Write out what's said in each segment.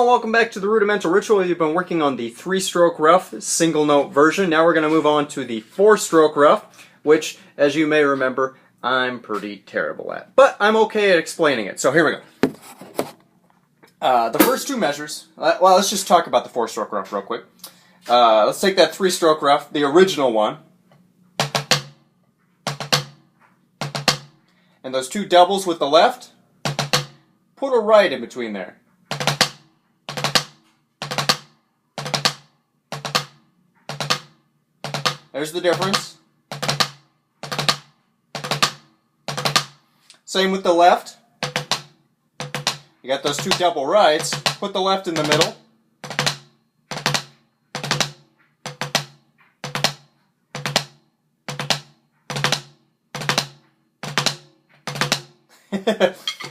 Welcome back to the Rudimental Ritual. We've been working on the 3-stroke Ruff single note version. Now we're going to move on to the 4-stroke Ruff, which, as you may remember, I'm pretty terrible at. But I'm okay at explaining it. So here we go. The first two measures, well, let's just talk about the 4-stroke Ruff real quick. Let's take that 3-stroke Ruff, the original one, and those two doubles with the left, put a right in between there. There's the difference. Same with the left. You got those two double rights. Put the left in the middle.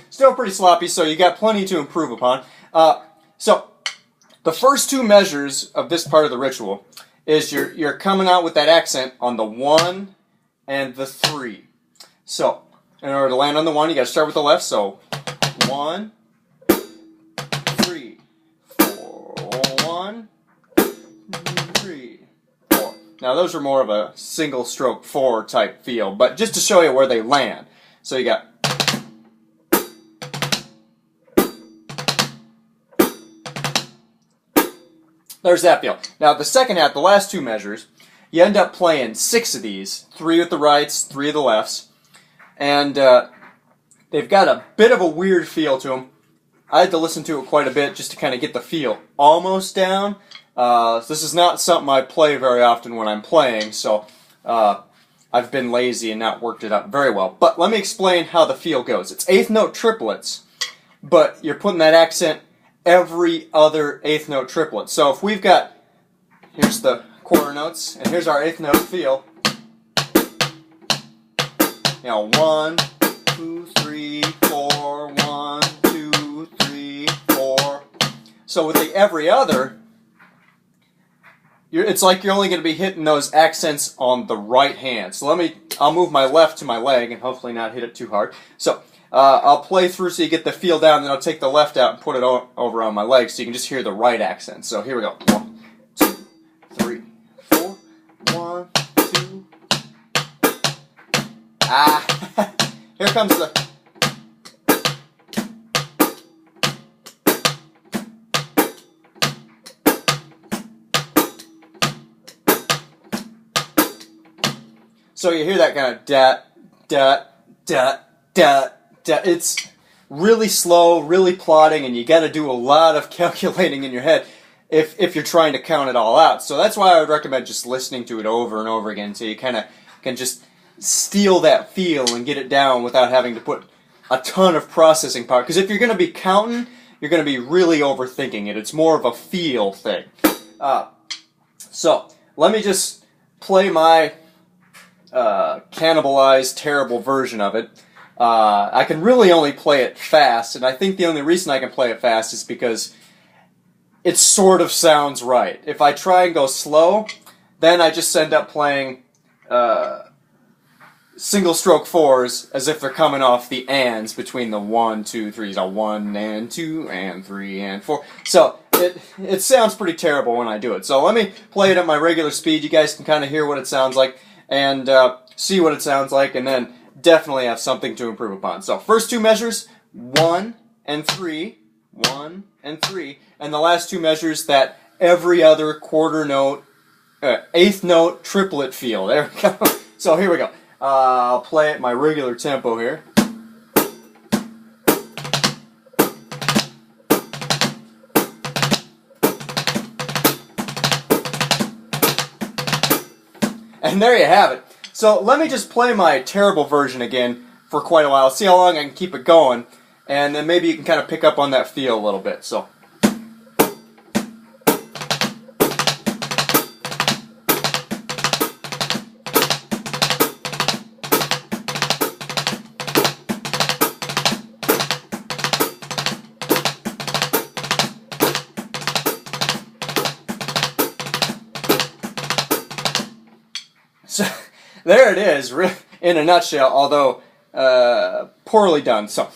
Still pretty sloppy, so you got plenty to improve upon. So, the first two measures of this part of the ritual is you're coming out with that accent on the 1 and the 3. So, in order to land on the 1, you got to start with the left. So, 1, 3, 4, 1, 3, 4. Now, those are more of a single stroke 4 type feel, but just to show you where they land. So, you got there's that feel. Now, the second half, the last two measures, you end up playing 6 of these. 3 with the rights, 3 of the lefts. And they've got a bit of a weird feel to them. I had to listen to it quite a bit just to kind of get the feel almost down. This is not something I play very often when I'm playing, so I've been lazy and not worked it up very well. But let me explain how the feel goes. It's 8th note triplets, but you're putting that accent every other 8th note triplet. So if we've got, here's the quarter notes, and here's our 8th note feel. You know, 1, 2, 3, 4, 1, 2, 3, 4. So with the every other, it's like you're only going to be hitting those accents on the right hand. So I'll move my left to my leg and hopefully not hit it too hard. So I'll play through so you get the feel down, then I'll take the left out and put it over on my leg so you can just hear the right accent. So here we go. 1, 2, 3, 4. 1, 2. Here comes the... So you hear that kind of dat, dat, dat, dat. It's really slow, really plodding, and you got to do a lot of calculating in your head if you're trying to count it all out. So that's why I would recommend just listening to it over and over again so you kind of can just steal that feel and get it down without having to put a ton of processing power. Because if you're going to be counting, you're going to be really overthinking it. It's more of a feel thing. So let me just play my cannibalized, terrible version of it. I can really only play it fast, and I think the only reason I can play it fast is because it sort of sounds right. If I try and go slow, then I just end up playing single stroke 4s as if they're coming off the ands between the 1, 2, 3. So 1 and 2 and 3 and 4. So it sounds pretty terrible when I do it. So let me play it at my regular speed. You guys can kind of hear what it sounds like and see what it sounds like, and then definitely have something to improve upon. So first two measures, 1 and 3, 1 and 3, and the last two measures, that every other quarter note, 8th note triplet feel. There we go. So here we go. I'll play at my regular tempo here. And there you have it. So let me just play my terrible version again for quite a while, see how long I can keep it going, and then maybe you can kind of pick up on that feel a little bit. So. So there it is, in a nutshell, although poorly done. So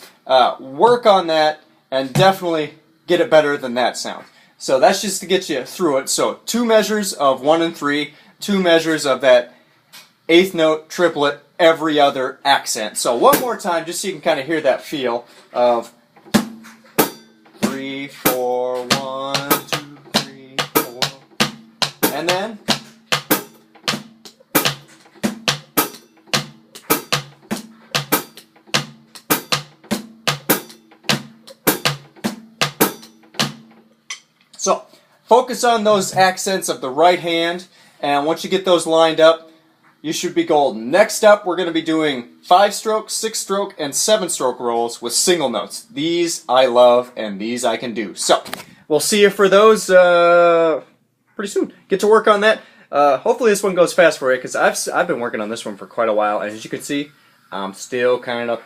work on that, and definitely get it better than that sound. So that's just to get you through it. So 2 measures of 1 and 3, 2 measures of that 8th note triplet, every other accent. So one more time, just so you can kind of hear that feel of 3, 4, 1, 2, 3, 4, and then so focus on those accents of the right hand, and once you get those lined up, you should be golden. Next up, we're going to be doing 5-stroke, 6-stroke, and 7-stroke rolls with single notes. These I love, and these I can do. So, we'll see you for those pretty soon. Get to work on that. Hopefully this one goes fast for you, because I've been working on this one for quite a while, and as you can see, I'm still kind of